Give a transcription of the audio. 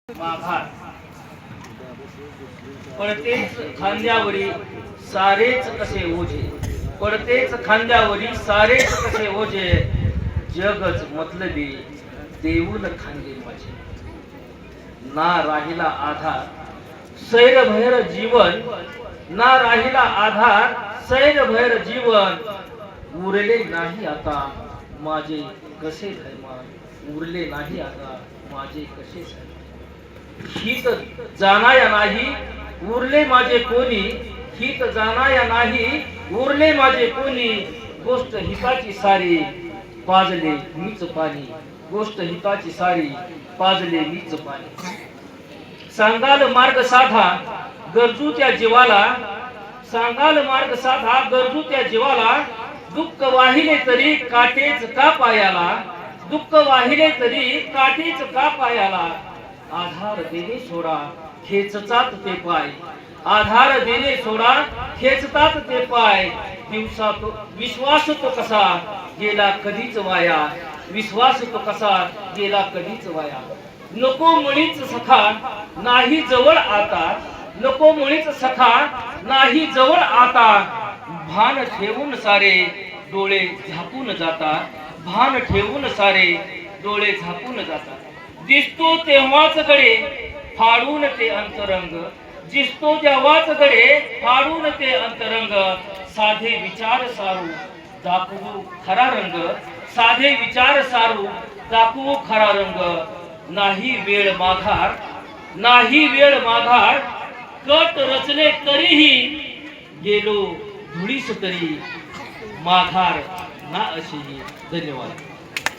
माघार पडतेच खांद्यावरी सारेच कसे ओझे, पडतेच खांद्यावरी सारेच कसे ओझे, जगच मतलबी देऊन खांदे माझे. ना राहिला आधार सैरभैर जीवन, ना राहिला आधार सैरभैर जीवन, उरले नाही आता माझे कसे धैमान, उरले नाही आता माझे कसे धैमान. हित जाणाया नाही उरले माझे कोणी, हित जाणाया नाही उरले माझे कोणी, गोष्ट हिताची सारी पाजले मीच पाणी, गोष्ट हिताची सारी पाजले मीच पाणी. सांगाल मार्ग साधा गरजू त्या जीवाला, सांगाल मार्ग साधा गरजू त्या जीवाला, दुःख वाहिले तरी काटेच का पायाला, दुःख वाहिले तरी काटेच का पायाला. आधार देणे सोडा खेचतात ते पाय, आधार देणे सोडा खेचतात ते पाय. दिवसात विश्वास तो कसा गेला कधीच वाया, विश्वास तो कसा गेला कधीच वाया. नको म्हणीच सखा नाही जवळ आता, नको म्हणीच सखा नाही जवळ आता. भान ठेवून सारे डोळे झाकून जाता, भान ठेवून सारे डोळे झाकून जातात. दिसतो तेव्हाच गडे फाडून ते अंतरंग, दिसतो तेव्हाच गडे फाडून ते अंतरंग. साधे विचार सारू दाखवू खरा रंग, साधे विचार सारू दाखवू खरा रंग. नाही वेळ माघार, नाही वेळ माघार, कट रचले तरीही गेलो धुळीस तरी, माघार ना अशीही. धन्यवाद.